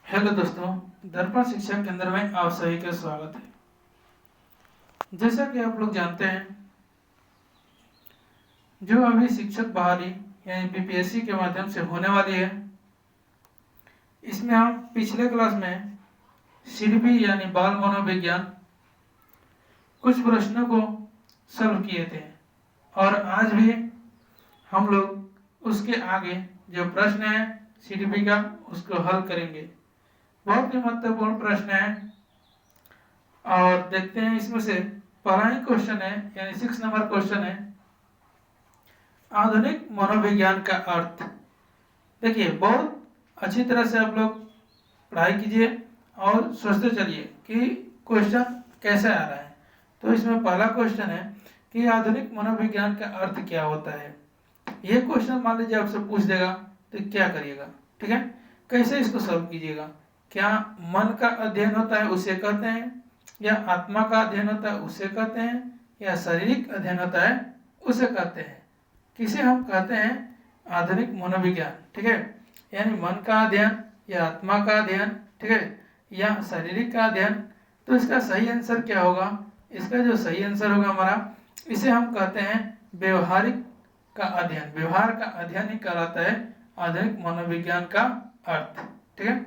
Hello दोस्तों, दर्पण शिक्षा केंद्र में आप सभी का स्वागत है। जैसा कि आप लोग जानते हैं, जो अभी शिक्षक बहाली यानी बीपीएससी के माध्यम से होने वाली है, इसमें हम पिछले क्लास में सीडीपी यानी बाल मनोविज्ञान कुछ प्रश्नों को सॉल्व किए थे और आज भी हम लोग उसके आगे जो प्रश्न है सीडीपी का उसको हल करेंगे। बहुत ही महत्वपूर्ण प्रश्न है और देखते हैं इसमें से पहला ही क्वेश्चन है यानी 6 नंबर क्वेश्चन है, आधुनिक मनोविज्ञान का अर्थ। देखिए, बहुत अच्छी तरह से आप लोग पढ़ाई कीजिए और सोचते चलिए कि क्वेश्चन कैसे आ रहा है। तो इसमें पहला क्वेश्चन है कि आधुनिक मनोविज्ञान का अर्थ क्या होता है। ये क्वेश्चन मान लीजिए आपसे पूछ देगा तो क्या करिएगा, ठीक है, कैसे इसको सॉल्व कीजिएगा। क्या मन का अध्ययन होता है उसे कहते हैं, या आत्मा का अध्ययन होता है उसे कहते हैं, या शारीरिक अध्ययन होता है उसे कहते हैं। किसे हम कहते हैं आधुनिक मनोविज्ञान, ठीक है, यानी मन का अध्ययन या आत्मा का अध्ययन, ठीक है, या शारीरिक का अध्ययन। तो इसका सही आंसर क्या होगा? इसका जो सही आंसर होगा हमारा, इसे हम कहते हैं व्यवहारिक का अध्ययन। व्यवहार का अध्ययन ही कहलाता है आधुनिक मनोविज्ञान का अर्थ, ठीक है।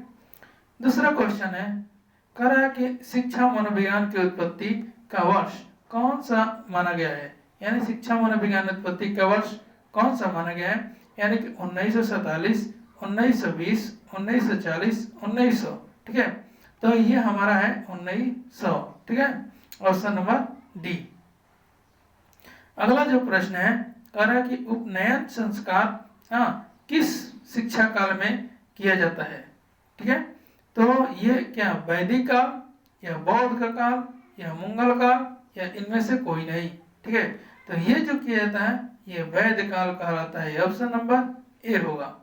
दूसरा क्वेश्चन है, कह रहा है कि शिक्षा मनोविज्ञान की उत्पत्ति का वर्ष कौन सा माना गया है, यानी शिक्षा मनोविज्ञान उत्पत्ति का वर्ष कौन सा माना गया है, यानी कि 1947, 1920, 1940, 1900, ठीक है। तो ये हमारा है 1900, ठीक है, ऑप्शन नंबर डी। अगला जो प्रश्न है, कह रहा है कि उपनयन संस्कार किस शिक्षा काल में किया जाता है, ठीक है। तो ये क्या वैदिक काल या बौद्ध का काल या मंगल काल या इनमें से कोई नहीं, ठीक है। तो ये जो किया जाता है ये वैदिक काल कहलाता है, ऑप्शन नंबर ए होगा।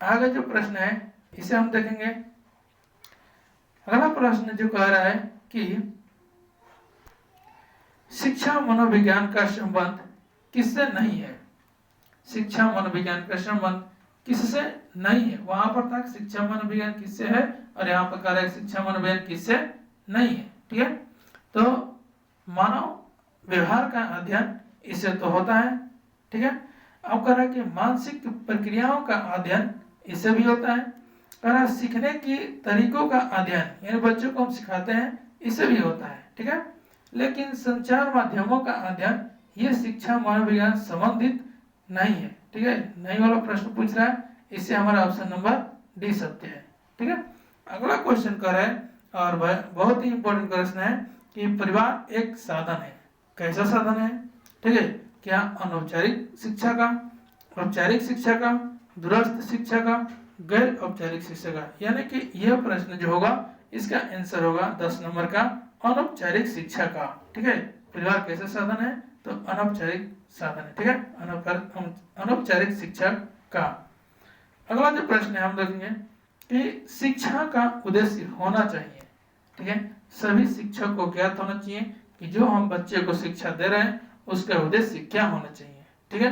आगे जो प्रश्न है इसे हम देखेंगे। अगला प्रश्न जो कह रहा है कि शिक्षा मनोविज्ञान का संबंध किससे नहीं है। शिक्षा मनोविज्ञान का संबंध किससे नहीं है। वहां पर था शिक्षा मनोविज्ञान किससे है और यहाँ पर कह रहा है शिक्षा मनोविज्ञान किससे नहीं है, ठीक है। तो मानव व्यवहार का अध्ययन इससे तो होता है, ठीक है। अब कह रहा है कि मानसिक प्रक्रियाओं का अध्ययन इससे भी होता है। कह रहा है सीखने की तरीकों का अध्ययन यानी बच्चों को हम सिखाते हैं इससे भी होता है, ठीक है। लेकिन संचार माध्यमों का अध्ययन ये शिक्षा मनोविज्ञान संबंधित नहीं है, ठीक है। नहीं वाला प्रश्न पूछ रहा है, इससे हमारा ऑप्शन नंबर डी सत्य है, ठीक है। अगला क्वेश्चन कर रहा है और बहुत ही इंपॉर्टेंट प्रश्न है कि परिवार एक साधन है। कैसा साधन है, ठीक है। क्या अनौपचारिक शिक्षा का, औपचारिक शिक्षा का, दूरस्थ शिक्षा का, गैर औपचारिक शिक्षा का, यानी कि यह प्रश्न जो होगा इसका आंसर होगा 10 नंबर का अनौपचारिक शिक्षा का, ठीक है। परिवार कैसा साधन है तो अनौपचारिक साधन है, ठीक है, अनौपचारिक शिक्षा का। अगला जो प्रश्न है हम देखेंगे कि शिक्षा का उद्देश्य होना चाहिए, ठीक है। सभी शिक्षक को ज्ञात होना चाहिए कि जो हम बच्चे को शिक्षा दे रहे हैं उसका उद्देश्य क्या होना चाहिए, ठीक है।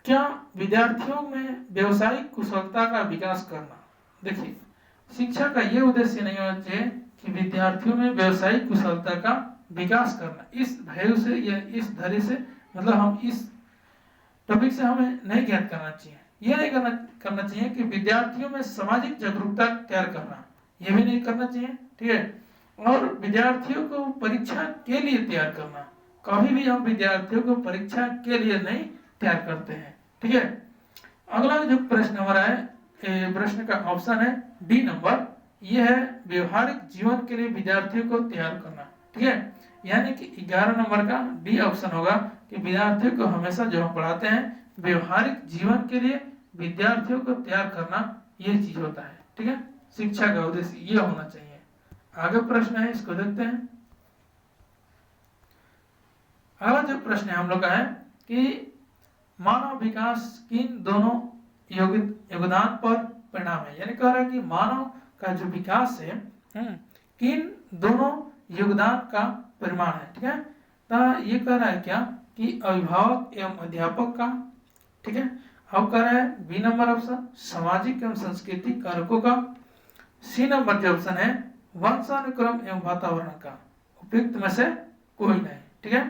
क्या विद्यार्थियों में व्यवसायिक कुशलता का विकास करना। देखिए, शिक्षा का ये उद्देश्य नहीं होना चाहिए कि विद्यार्थियों में व्यवसायिक कुशलता का विकास करना। इस भय से या इस धैर्य से मतलब हम इस टॉपिक से हमें नहीं ज्ञात करना चाहिए। यह नहीं करना चाहिए कि विद्यार्थियों में सामाजिक जागरूकता तैयार करना, यह भी नहीं करना चाहिए, ठीक है। और विद्यार्थियों को परीक्षा के लिए तैयार करना, कभी भी हम विद्यार्थियों को परीक्षा के लिए नहीं तैयार करते हैं, ठीक है। अगला जो प्रश्न हमारा है, प्रश्न का ऑप्शन है डी नंबर, यह है व्यवहारिक जीवन के लिए विद्यार्थियों को तैयार करना, ठीक है। यानी कि 11 नंबर का डी ऑप्शन होगा कि विद्यार्थियों को हमेशा जो हम पढ़ाते हैं व्यवहारिक जीवन के लिए विद्यार्थियों को तैयार करना, ये चीज होता है, ठीक है। शिक्षा का उद्देश्य ये होना चाहिए। आगे प्रश्न है, इसको देखते हैं। अगला जो प्रश्न है हम लोग का है कि मानव विकास किन दोनों योगदान पर परिणाम है, यानी कह रहा है कि मानव का जो विकास है किन दोनों योगदान का परिमाण है, ठीक है। तो ये कह रहा है क्या कि अभिभावक एवं अध्यापक का, ठीक है। अब कह रहा है बी नंबर ऑप्शन सामाजिक एवं सांस्कृतिक कारकों का, सी नंबर जो ऑप्शन है वंशानुक्रम एवं वातावरण का उपयुक्त में से कोई नहीं। ठीक है,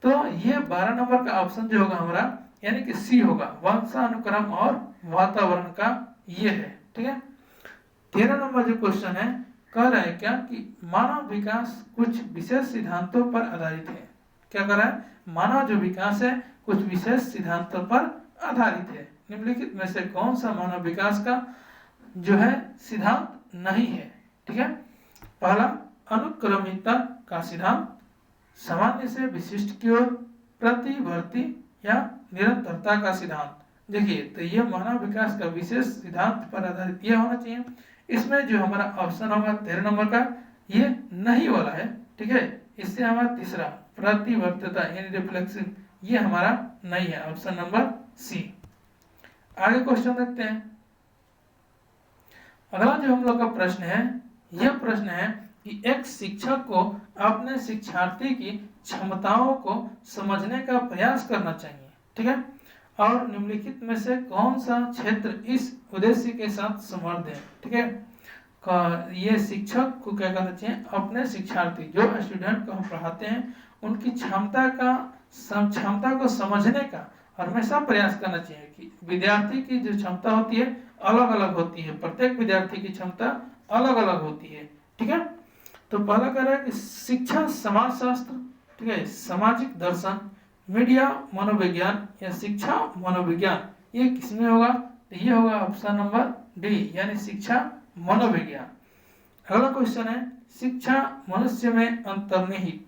तो ये 12 नंबर का ऑप्शन जो होगा हमारा यानी कि सी होगा, वंशानुक्रम और वातावरण का ये है। ठीक है, 13 नंबर जो क्वेश्चन है कह रहा है क्या कि मानव विकास कुछ विशेष सिद्धांतों पर आधारित है। क्या कर रहा है, मानव जो विकास है कुछ विशेष सिद्धांतों पर आधारित है। निम्नलिखित में से कौन सा मानव विकास का जो है सिद्धांत नहीं है। ठीक है, पहला अनुक्रमिकता का सिद्धांत, सामान्य से विशिष्ट की ओर, प्रतिवर्ती या निरंतरता का सिद्धांत। देखिए तो ये मानव विकास का विशेष सिद्धांत पर आधारित यह होना चाहिए। इसमें जो हमारा ऑप्शन होगा 13 नंबर का ये नहीं वाला है। ठीक है, इससे हमारा तीसरा प्रतिवर्तता यानी रिफ्लेक्सिव ये हमारा नहीं है, ऑप्शन नंबर सी। आगे क्वेश्चन देखते हैं। अगला जो हम लोग का प्रश्न है यह प्रश्न है कि एक शिक्षक को अपने शिक्षार्थी की क्षमताओं को समझने का प्रयास करना चाहिए। ठीक है, और निम्नलिखित में से कौन सा क्षेत्र इस उद्देश्य के साथ समर्थ है। ठीक है, ये शिक्षक को क्या करना चाहिए, अपने शिक्षार्थी जो स्टूडेंट को हम पढ़ाते हैं उनकी क्षमता को समझने का हमेशा प्रयास करना चाहिए कि विद्यार्थी की जो क्षमता होती है अलग अलग होती है, प्रत्येक विद्यार्थी की क्षमता अलग अलग होती है। ठीक है, तो पहला कह रहा है कि शिक्षा समाजशास्त्र, ठीक है, सामाजिक दर्शन, मीडिया मनोविज्ञान या शिक्षा मनोविज्ञान, ये किसमें होगा, तो ये होगा ऑप्शन नंबर डी यानी शिक्षा मनोविज्ञान। अगला क्वेश्चन है शिक्षा मनुष्य में अंतर्निहित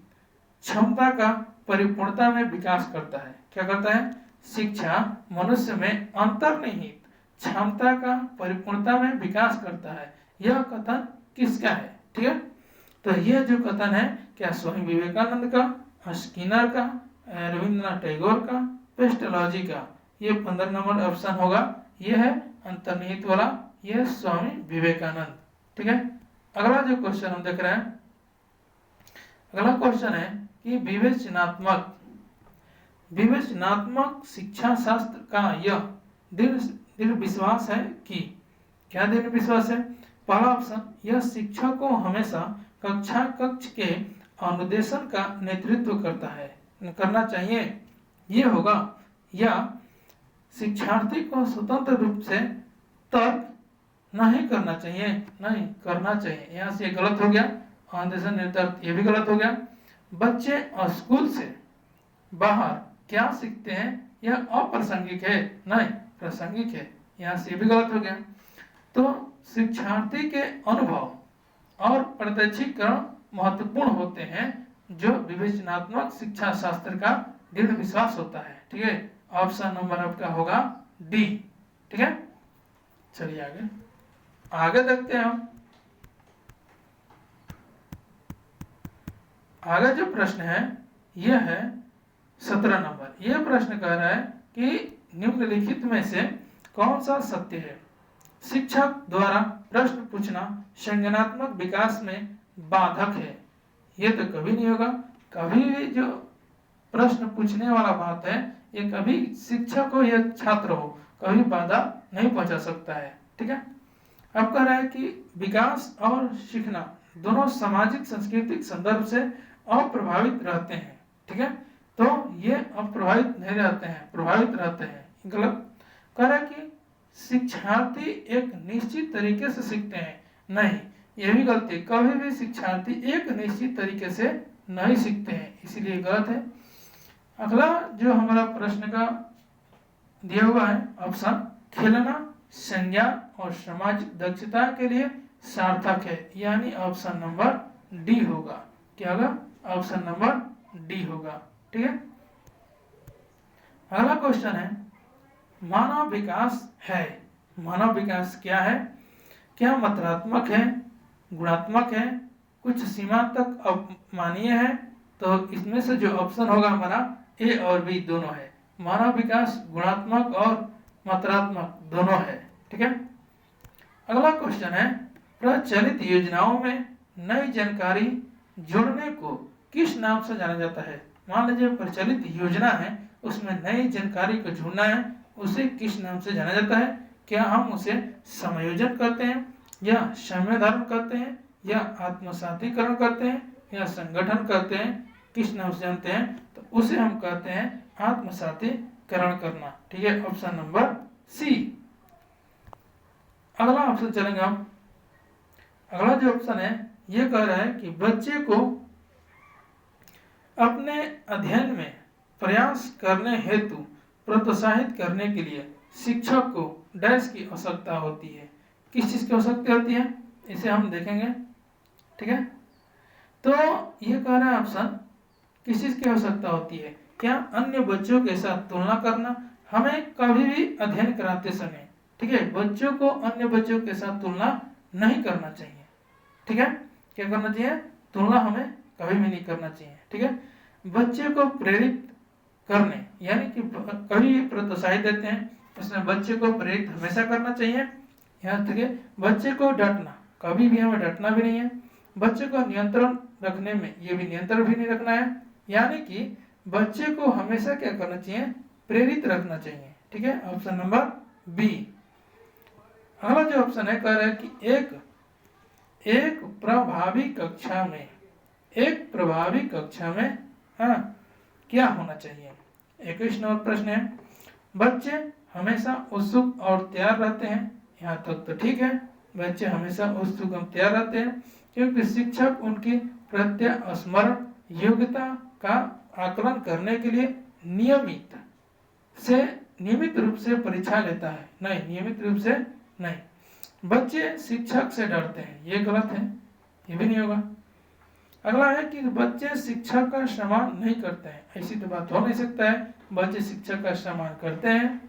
क्षमता का परिपूर्णता में विकास करता है। क्या करता है, शिक्षा मनुष्य में अंतर्निहित क्षमता का परिपूर्णता में विकास करता है। यह कथन किसका है। ठीक है, तो यह जो कथन है क्या स्वामी विवेकानंद का, स्किनर का, रविंद्रनाथ टैगोर का, पेस्टोलॉजी का, ये 15 नंबर ऑप्शन होगा। यह है अंतर्निहित वाला, यह स्वामी विवेकानंद। ठीक है, अगला जो क्वेश्चन हम देख रहे हैं, अगला क्वेश्चन है कि विवेचनात्मक शिक्षा शास्त्र का यह दृढ़ विश्वास है कि, क्या दृढ़ विश्वास है, पहला ऑप्शन यह शिक्षक को हमेशा कक्ष के अनुदेशन का नेतृत्व करना चाहिए, ये होगा, या शिक्षार्थी को स्वतंत्र रूप से तर्क नहीं करना चाहिए, नहीं करना चाहिए। यहाँ से गलत हो गया, अनुदेशन निर्धारित ये भी गलत हो गया। बच्चे स्कूल से बाहर क्या सीखते हैं यह अप्रासंगिक है, नहीं प्रासंगिक है, यहाँ से भी गलत हो गया। तो शिक्षार्थी के अनुभव और प्रत्यक्षीकरण महत्वपूर्ण होते हैं जो विवेचनात्मक शिक्षा शास्त्र का दृढ़ विश्वास होता है। ठीक है, ऑप्शन नंबर आपका होगा डी। ठीक है, चलिए आगे देखते हैं हम। आगे जो प्रश्न है यह है 17 नंबर। यह प्रश्न कह रहा है कि निम्नलिखित में से कौन सा सत्य है। शिक्षक द्वारा प्रश्न पूछना संज्ञानात्मक विकास में बाधक है। ये तो कभी नहीं होगा, कभी भी जो प्रश्न पूछने वाला बात है ये कभी शिक्षक हो या छात्र हो कभी बाधा नहीं पहुंचा सकता है। ठीक है, अब कह रहा है कि विकास और सीखना दोनों सामाजिक सांस्कृतिक संदर्भ से अप्रभावित रहते हैं। ठीक है, तो ये अप्रभावित नहीं रहते हैं, प्रभावित रहते हैं। गलत कह रहा है कि शिक्षार्थी एक निश्चित तरीके से सीखते हैं, नहीं, ये भी गलती, कभी भी शिक्षार्थी एक निश्चित तरीके से नहीं सीखते हैं, इसीलिए गलत है। अगला जो हमारा प्रश्न का दिया हुआ है ऑप्शन, खेलना संज्ञान और सामाजिक दक्षता के लिए सार्थक है, यानी ऑप्शन नंबर डी होगा। क्या होगा, ऑप्शन नंबर डी होगा। ठीक है, अगला क्वेश्चन है मानव विकास है, मानव विकास क्या है, क्या मात्रात्मक है, गुणात्मक है, कुछ सीमा तक अमानवीय है। तो इसमें से जो ऑप्शन होगा हमारा ए और बी दोनों है, मानव विकास गुणात्मक और मात्रात्मक दोनों है। ठीक है, अगला क्वेश्चन है प्रचलित योजनाओं में नई जानकारी जोड़ने को किस नाम से जाना जाता है। मान लीजिए प्रचलित योजना है उसमें नई जानकारी को जोड़ना है, उसे किस नाम से जाना जाता है। क्या हम उसे समायोजन करते हैं या समय धारण करते हैं, या आत्मसातीकरण करते हैं, या संगठन करते हैं, किस नाम से जानते हैं? तो उसे हम कहते हैं आत्मसातीकरण करना। ठीक है, ऑप्शन नंबर सी। अगला ऑप्शन चलेंगे हम। अगला जो ऑप्शन है ये कह रहा है कि बच्चे को अपने अध्ययन में प्रयास करने हेतु प्रोत्साहित करने के लिए शिक्षक को डैश की आवश्यकता होती है। किस चीज की आवश्यकता होती है इसे हम देखेंगे। ठीक है, तो ये कह रहा है ऑप्शन किस चीज की आवश्यकता होती है? क्या अन्य बच्चों के साथ तुलना करना। हमें कभी भी अध्ययन कराते समय, ठीक है, बच्चों को अन्य बच्चों के साथ तुलना नहीं करना चाहिए। ठीक है, क्या करना चाहिए? तुलना हमें कभी भी नहीं करना चाहिए। ठीक है, बच्चे को प्रेरित करने यानी कि कभी प्रोत्साहित देते हैं, उसमें बच्चे को प्रेरित हमेशा करना चाहिए। यहाँ तक है बच्चे को डांटना, कभी भी हमें डांटना भी नहीं है। बच्चे को नियंत्रण रखने में ये भी नियंत्रण भी नहीं रखना है, यानी कि बच्चे को हमेशा क्या करना चाहिए? प्रेरित रखना चाहिए। ठीक है, ऑप्शन नंबर बी। अगला जो ऑप्शन है कह रहा है कि एक प्रभावी कक्षा में, एक प्रभावी कक्षा में क्या होना चाहिए? 21 नंबर प्रश्न है। बच्चे हमेशा उत्सुक और तैयार रहते हैं। यहाँ तक तो ठीक है, बच्चे हमेशा उत्सुक और तैयार रहते हैं क्योंकि शिक्षक उनकी प्रत्यास्मरण योग्यता का आकलन करने के लिए नियमित रूप से परीक्षा लेता है। नहीं, नियमित रूप से नहीं। बच्चे शिक्षक से डरते हैं, ये गलत है, ये भी नहीं होगा। अगला है कि बच्चे शिक्षक का सम्मान नहीं करते हैं। ऐसी तो बात हो नहीं सकता है, बच्चे शिक्षक का सम्मान करते हैं।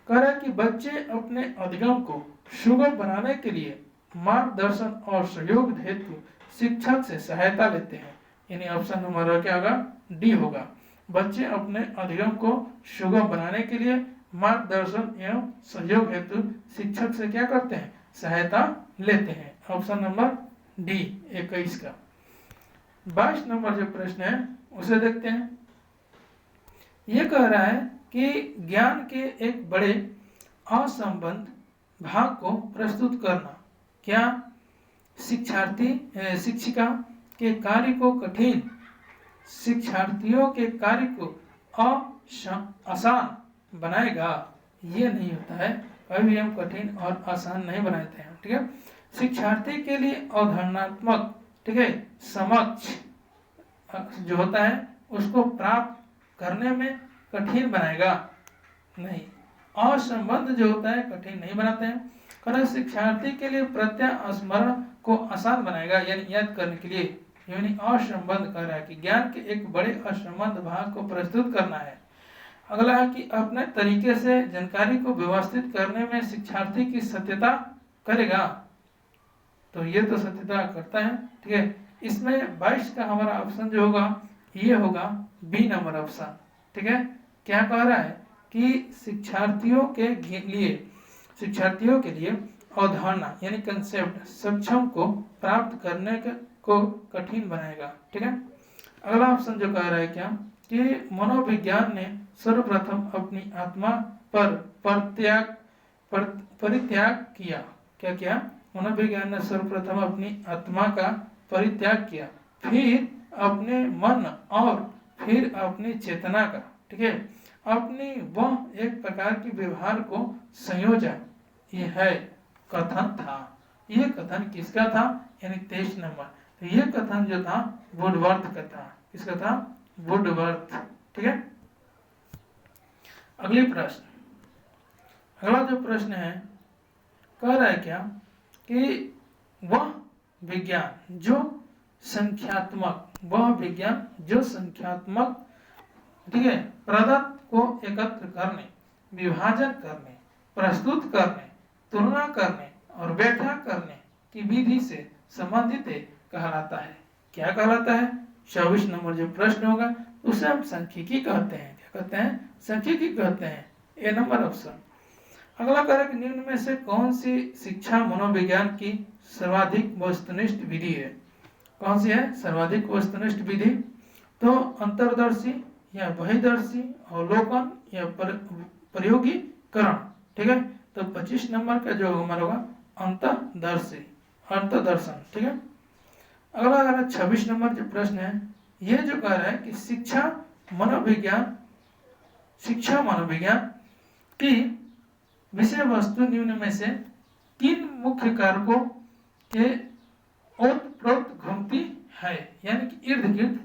कह रहा है कि बच्चे अपने अधिगम को सुगम बनाने के लिए मार्गदर्शन और सहयोग हेतु शिक्षक से सहायता लेते हैं। यानी ऑप्शन नंबर क्या होगा? डी होगा। बच्चे अपने अधिगम को सुगम बनाने के लिए मार्गदर्शन एवं सहयोग हेतु शिक्षक से क्या करते हैं? सहायता लेते हैं। ऑप्शन नंबर डी 21 का। 22 नंबर जो प्रश्न है उसे देखते हैं। ये कह रहा है कि ज्ञान के एक बड़े असंबद्ध भाग को प्रस्तुत करना। क्या शिक्षिका के कार्य को कठिन, शिक्षार्थियों के कार्य को आसान बनाएगा? ये नहीं होता है, कभी हम कठिन और आसान नहीं बनाते हैं। ठीक है, शिक्षार्थी के लिए अवधारणात्मक, ठीक है, समक्ष जो होता है उसको प्राप्त करने में कठिन बनाएगा नहीं। असंबद्ध जो होता है कठिन नहीं बनाते हैं। कारण शिक्षार्थी के लिए प्रत्यास्मरण को आसान बनाएगा, यानी याद करने के लिए। यानी असंबद्ध कर रहा है कि ज्ञान के एक बड़े असंबद्ध भाग को प्रस्तुत करना है। अगला है कि अपने तरीके से जानकारी को व्यवस्थित करने में शिक्षार्थी की सत्यता करेगा। तो ये तो सत्यता करता है। ठीक है, इसमें 22 का हमारा ऑप्शन जो होगा ये होगा बी नंबर ऑप्शन। ठीक है, क्या कह रहा है कि शिक्षार्थियों के लिए अवधारणा यानी कंसेप्ट सक्षम को प्राप्त करने को कठिन बनाएगा। ठीक है, अगला ऑप्शन जो कह रहा है क्या कि मनोविज्ञान ने सर्वप्रथम अपनी आत्मा पर परित्याग किया। क्या किया? मनोविज्ञान ने सर्वप्रथम अपनी आत्मा का परित्याग किया, फिर अपने मन और फिर अपनी चेतना का, ठीक है, अपनी वह एक प्रकार की व्यवहार को संयोजन, ये है कथन था। ये कथन किसका था? यानी 23 नंबर। तो ये कथन जो था वुडवर्थ का था। किसका था? वुडवर्थ। ठीक है, अगली प्रश्न। अगला जो प्रश्न है कह रहा है क्या कि वह विज्ञान जो संख्यात्मक, ठीक है, प्रदत्त को एकत्र करने, विभाजन करने, प्रस्तुत करने, तुलना करने और व्याख्या करने की विधि से संबंधित कहलाता है। क्या कहलाता है? 24 नंबर जो प्रश्न होगा उसे हम सांख्यिकी कहते हैं। क्या कहते हैं? सांख्यिकी कहते हैं। ए नंबर ऑप्शन। अगला कारक निम्न में से कौन सी शिक्षा मनोविज्ञान की सर्वाधिक वस्तुनिष्ठ विधि है? कौन सी है सर्वाधिक वस्तुनिष्ठ विधि? तो अंतर्दर्शी या बहिर्दर्शी, अवलोकन या प्रयोगीकरण। ठीक है, तो 25 नंबर का जो हमारा होगा अंतर्दर्शी। अर्थदर्शी, अर्थदर्शन। ठीक है, अगला आ रहा है 26 नंबर जो प्रश्न है, ये जो कह रहा है कि शिक्षा मनोविज्ञान की विषय वस्तु निम्न में से किन मुख्य कारकों के ओतप्रोत घूमती है, यानी कि इर्द गिर्द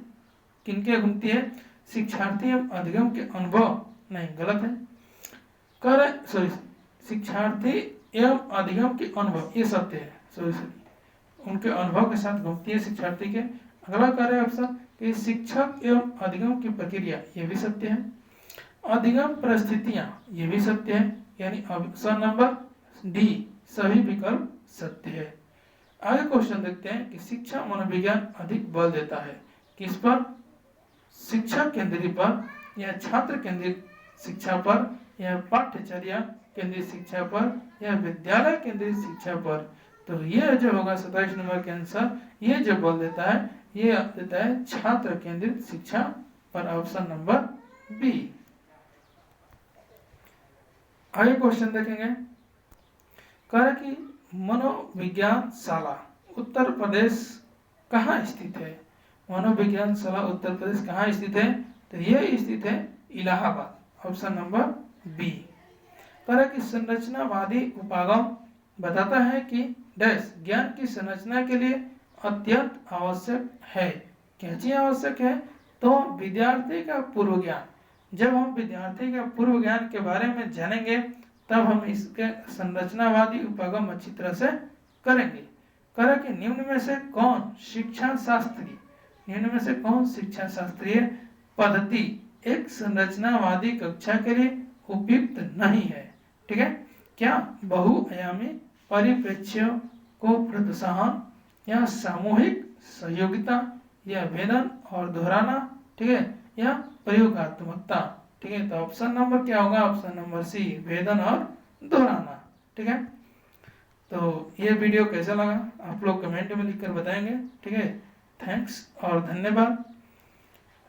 किनके घूमती है? शिक्षार्थी एवं अधिगम के अनुभव, नहीं गलत है, शिक्षार्थी एवं अधिगम के अनुभव, ये सत्य है, उनके अनुभव के साथ घूमती है शिक्षार्थी के। अगला कार्य है ऑप्शन कि शिक्षक एवं अधिगम की प्रक्रिया, ये भी सत्य है। अधिगम परिस्थितियां, ये भी सत्य है, यानी ऑप्शन नंबर डी सभी विकल्प सत्य है। आगे क्वेश्चन देखते हैं कि शिक्षा मनोविज्ञान अधिक बल देता है किस पर? शिक्षक केंद्रित पर, या छात्र केंद्रित शिक्षा पर, या पाठ्यचर्या केंद्रित शिक्षा पर, या विद्यालय केंद्रित शिक्षा पर? तो ये जो होगा 27 नंबर के आंसर, ये जो बल देता है ये देता है छात्र केंद्रित शिक्षा पर, ऑप्शन नंबर बी। आगे क्वेश्चन देखेंगे, कह कि मनोविज्ञान शाला उत्तर प्रदेश कहाँ स्थित है? मनोविज्ञान शाला उत्तर प्रदेश कहाँ स्थित है? तो ये स्थित है इलाहाबाद, ऑप्शन नंबर बी। कह कि संरचनावादी उपागम बताता है कि डैश ज्ञान की संरचना के लिए अत्यंत आवश्यक है। क्या चीज आवश्यक है? तो विद्यार्थी का पूर्व ज्ञान। जब हम विद्यार्थी के पूर्व ज्ञान के बारे में जानेंगे तब हम इसके संरचनावादी उपागम अच्छी तरह से करेंगे। कह कि निम्न में से कौन शिक्षा शास्त्रीय पद्धति एक संरचनावादी कक्षा के लिए उपयुक्त नहीं है? ठीक है, क्या बहुआयामी परिप्रेक्ष्यों को प्रोत्साहन, या सामूहिक सहयोगिता, या वेदन और दोहराना, ठीक है, या प्रयोगात्मकता? ठीक है, तो ऑप्शन नंबर क्या होगा? ऑप्शन नंबर सी वेदन और दोहराना। ठीक है, तो ये वीडियो कैसा लगा आप लोग कमेंट में लिखकर बताएंगे। ठीक है, थैंक्स और धन्यवाद।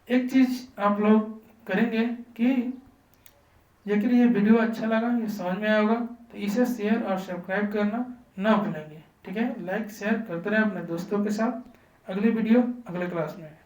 एक चीज आप लोग करेंगे कि जेकर ये वीडियो अच्छा लगा, ये समझ में आया होगा, तो इसे शेयर और सब्सक्राइब करना ना भूलेंगे। ठीक है, लाइक शेयर करते रहे अपने दोस्तों के साथ। अगली वीडियो अगले क्लास में।